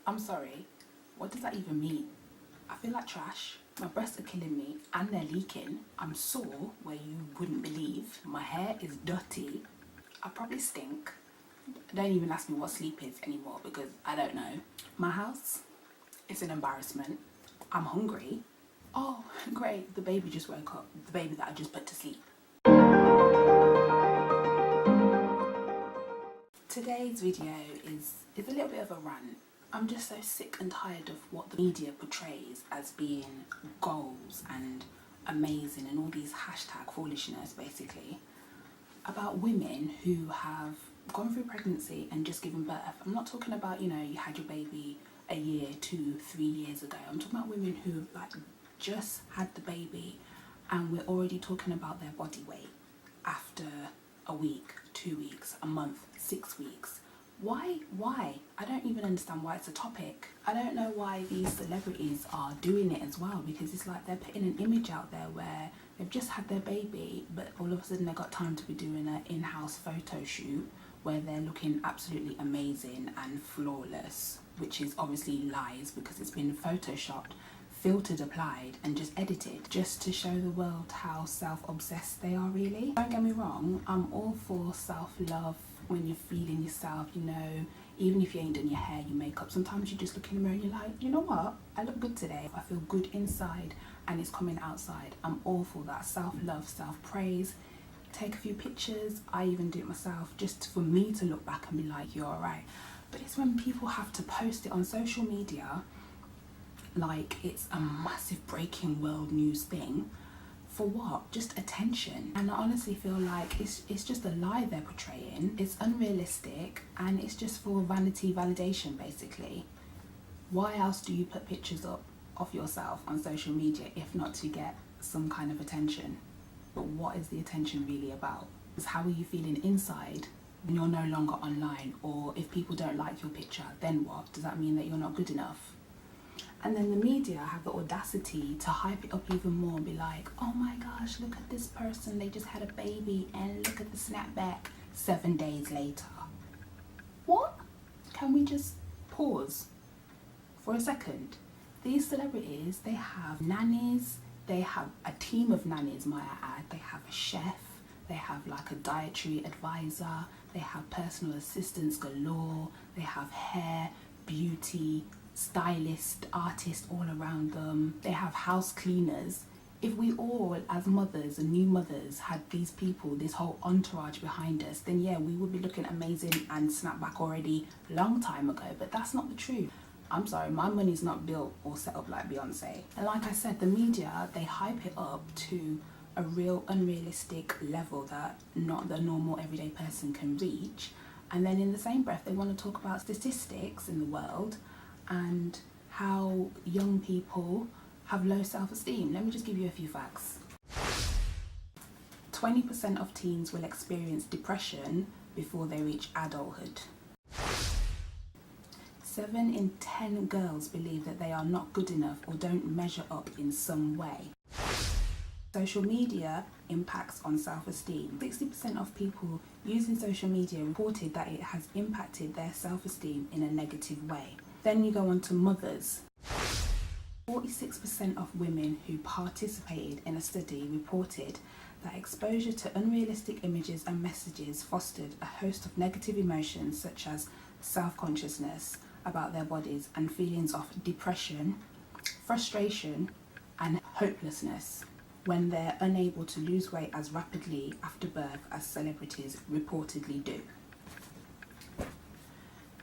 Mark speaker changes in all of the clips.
Speaker 1: I'm sorry, what does that even mean? I feel like trash. My breasts are killing me and they're leaking. I'm sore where you wouldn't believe. My hair is dirty. I probably stink. Don't even ask me what sleep is anymore because I don't know. My house is an embarrassment. I'm hungry. Oh, great, the baby just woke up. The baby that I just put to sleep. Today's video is a little bit of a rant. I'm just so sick and tired of what the media portrays as being goals and amazing and all these hashtag foolishness basically about women who have gone through pregnancy and just given birth. I'm not talking about, you had your baby a year, 2, 3 years ago. I'm talking about women who just had the baby and we're already talking about their body weight after a week, 2 weeks, a month, 6 weeks. Why? I don't even understand why it's a topic. I don't know why these celebrities are doing it as well, because it's like they're putting an image out there where they've just had their baby, but all of a sudden they've got time to be doing an in-house photo shoot where they're looking absolutely amazing and flawless, which is obviously lies because it's been photoshopped, filtered, applied and just edited just to show the world how self-obsessed they are really. Don't get me wrong, I'm all for self-love when you're feeling yourself, even if you ain't done your hair, your makeup. Sometimes you just look in the mirror and you're like, you know what? I look good today. I feel good inside and it's coming outside. I'm all for that. Self-love, self-praise. Take a few pictures. I even do it myself just for me to look back and be like, you're alright. But it's when people have to post it on social media like it's a massive breaking world news thing. For what? Just attention. And I honestly feel like it's just a lie they're portraying. It's unrealistic and it's just for vanity validation basically. Why else do you put pictures up of yourself on social media if not to get some kind of attention? But what is the attention really about? Because how are you feeling inside when you're no longer online? Or if people don't like your picture, then what? Does that mean that you're not good enough? And then the media have the audacity to hype it up even more and be like, oh my gosh, look at this person, they just had a baby and look at the snapback 7 days later. What? Can we just pause for a second? These celebrities, they have nannies, they have a team of nannies, might I add. They have a chef, they have like a dietary advisor, they have personal assistants galore, they have hair, beauty, stylist, artists all around them. They have house cleaners. If we all as mothers and new mothers had these people, this whole entourage behind us, then yeah, we would be looking amazing and snapback already long time ago. But that's not the truth. I'm sorry, my money's not built or set up like Beyonce. And like I said, the media, they hype it up to a real unrealistic level that not the normal everyday person can reach. And then in the same breath, they want to talk about statistics in the world and how young people have low self-esteem. Let me just give you a few facts. 20% of teens will experience depression before they reach adulthood. 7 in 10 girls believe that they are not good enough or don't measure up in some way. Social media impacts on self-esteem. 60% of people using social media reported that it has impacted their self-esteem in a negative way. Then you go on to mothers. 46% of women who participated in a study reported that exposure to unrealistic images and messages fostered a host of negative emotions such as self-consciousness about their bodies and feelings of depression, frustration and hopelessness when they're unable to lose weight as rapidly after birth as celebrities reportedly do.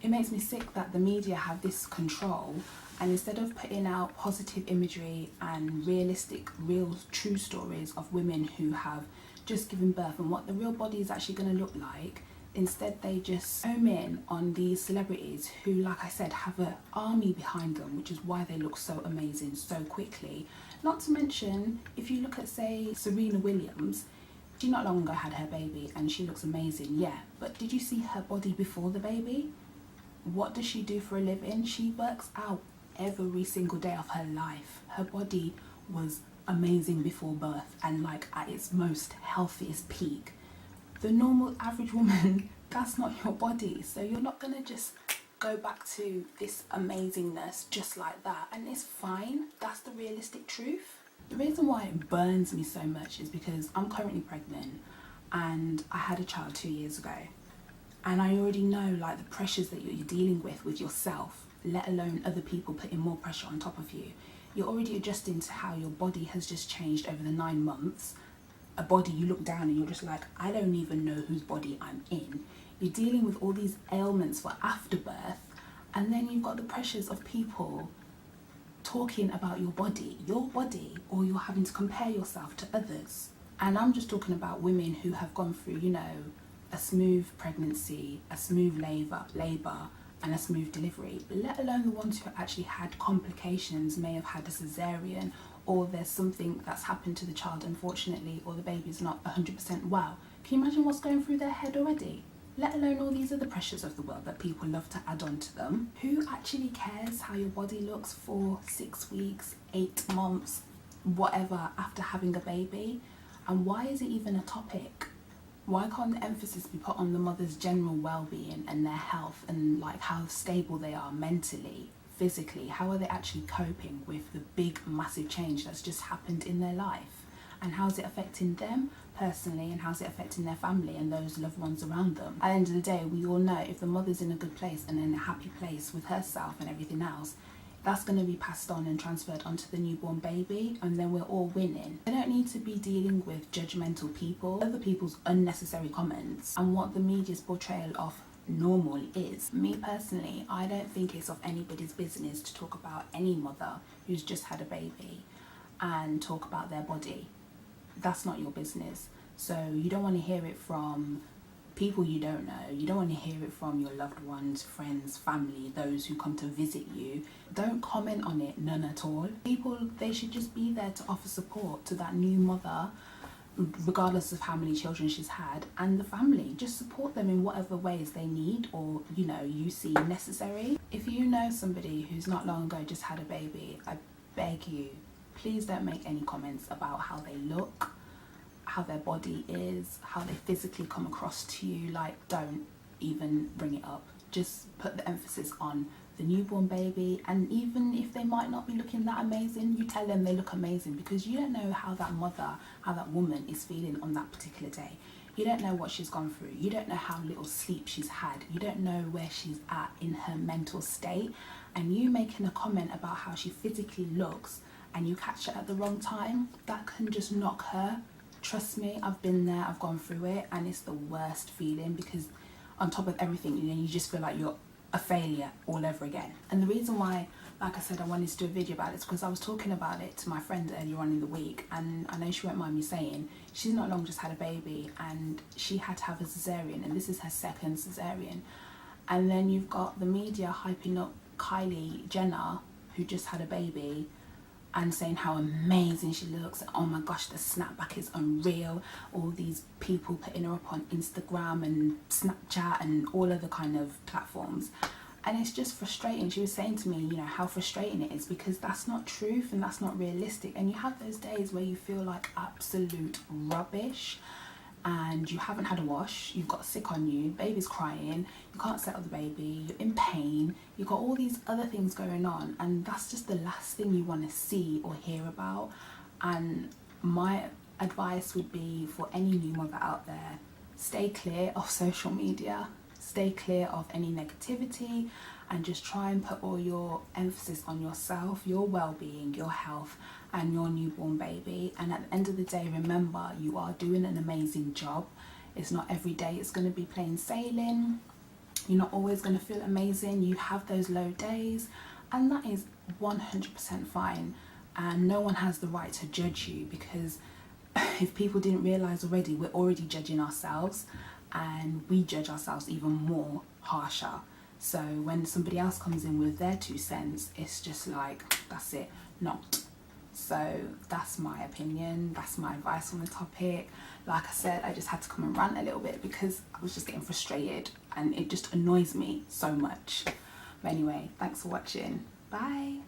Speaker 1: It makes me sick that the media have this control, and instead of putting out positive imagery and realistic, real, true stories of women who have just given birth and what the real body is actually going to look like, instead they just home in on these celebrities who, like I said, have an army behind them, which is why they look so amazing so quickly. Not to mention, if you look at, say, Serena Williams, she not long ago had her baby and she looks amazing, yeah, but did you see her body before the baby? What does she do for a living? She works out every single day of her life. Her body was amazing before birth and like at its most healthiest peak. The normal average woman, that's not your body. So you're not gonna just go back to this amazingness just like that, and it's fine. That's the realistic truth. The reason why it burns me so much is because I'm currently pregnant and I had a child 2 years ago, and I already know like the pressures that you're dealing with yourself, let alone other people putting more pressure on top of you. You're already adjusting to how your body has just changed over the 9 months. A body you look down and you're just like, I don't even know whose body I'm in. You're dealing with all these ailments for afterbirth, and then you've got the pressures of people talking about your body, or you're having to compare yourself to others. And I'm just talking about women who have gone through, you know, a smooth pregnancy, a smooth labour and a smooth delivery, let alone the ones who actually had complications, may have had a cesarean, or there's something that's happened to the child unfortunately, or the baby's not 100% well. Can you imagine what's going through their head already? Let alone all these other pressures of the world that people love to add on to them. Who actually cares how your body looks for 6 weeks, 8 months, whatever, after having a baby? And why is it even a topic? Why can't the emphasis be put on the mother's general well-being and their health, and like how stable they are mentally, physically? How are they actually coping with the big massive change that's just happened in their life? And how's it affecting them personally, and how's it affecting their family and those loved ones around them? At the end of the day, we all know if the mother's in a good place and in a happy place with herself and everything else, that's going to be passed on and transferred onto the newborn baby, and then we're all winning. They don't need to be dealing with judgmental people, other people's unnecessary comments, and what the media's portrayal of normal is. Me personally, I don't think it's of anybody's business to talk about any mother who's just had a baby and talk about their body. That's not your business. So you don't want to hear it from people you don't know. You don't want to hear it from your loved ones, friends, family, those who come to visit you. Don't comment on it, none at all. People, they should just be there to offer support to that new mother, regardless of how many children she's had, and the family. Just support them in whatever ways they need, or, you know, you see necessary. If you know somebody who's not long ago just had a baby, I beg you, please don't make any comments about how they look, how their body is, how they physically come across to you. Like, don't even bring it up. Just put the emphasis on the newborn baby, and even if they might not be looking that amazing, you tell them they look amazing, because you don't know how that mother, how that woman is feeling on that particular day. You don't know what she's gone through. You don't know how little sleep she's had. You don't know where she's at in her mental state, and you making a comment about how she physically looks and you catch her at the wrong time, that can just knock her. Trust me, I've been there, I've gone through it, and it's the worst feeling, because on top of everything, you know, you just feel like you're a failure all over again. And the reason why, like I said, I wanted to do a video about it is because I was talking about it to my friend earlier on in the week, and I know she won't mind me saying, she's not long just had a baby, and she had to have a cesarean, and this is her second cesarean. And then you've got the media hyping up Kylie Jenner, who just had a baby, and saying how amazing she looks. Oh my gosh, the snapback is unreal. All these people putting her up on Instagram and Snapchat and all other kind of platforms. And it's just frustrating. She was saying to me, you know, how frustrating it is, because that's not truth and that's not realistic. And you have those days where you feel like absolute rubbish, and you haven't had a wash, you've got sick on you, baby's crying, you can't settle the baby, you're in pain, you've got all these other things going on, and that's just the last thing you want to see or hear about. And my advice would be for any new mother out there, stay clear of social media, stay clear of any negativity, and just try and put all your emphasis on yourself, your well-being, your health, and your newborn baby. And at the end of the day, remember, you are doing an amazing job. It's not every day it's going to be plain sailing. You're not always going to feel amazing. You have those low days, and that is 100% fine. And no one has the right to judge you, because if people didn't realise already, we're already judging ourselves, and we judge ourselves even more harsher. So when somebody else comes in with their 2 cents, it's just like, that's it, not. So that's my opinion, that's my advice on the topic. Like I said, I just had to come and rant a little bit because I was just getting frustrated and it just annoys me so much. But anyway, thanks for watching. Bye.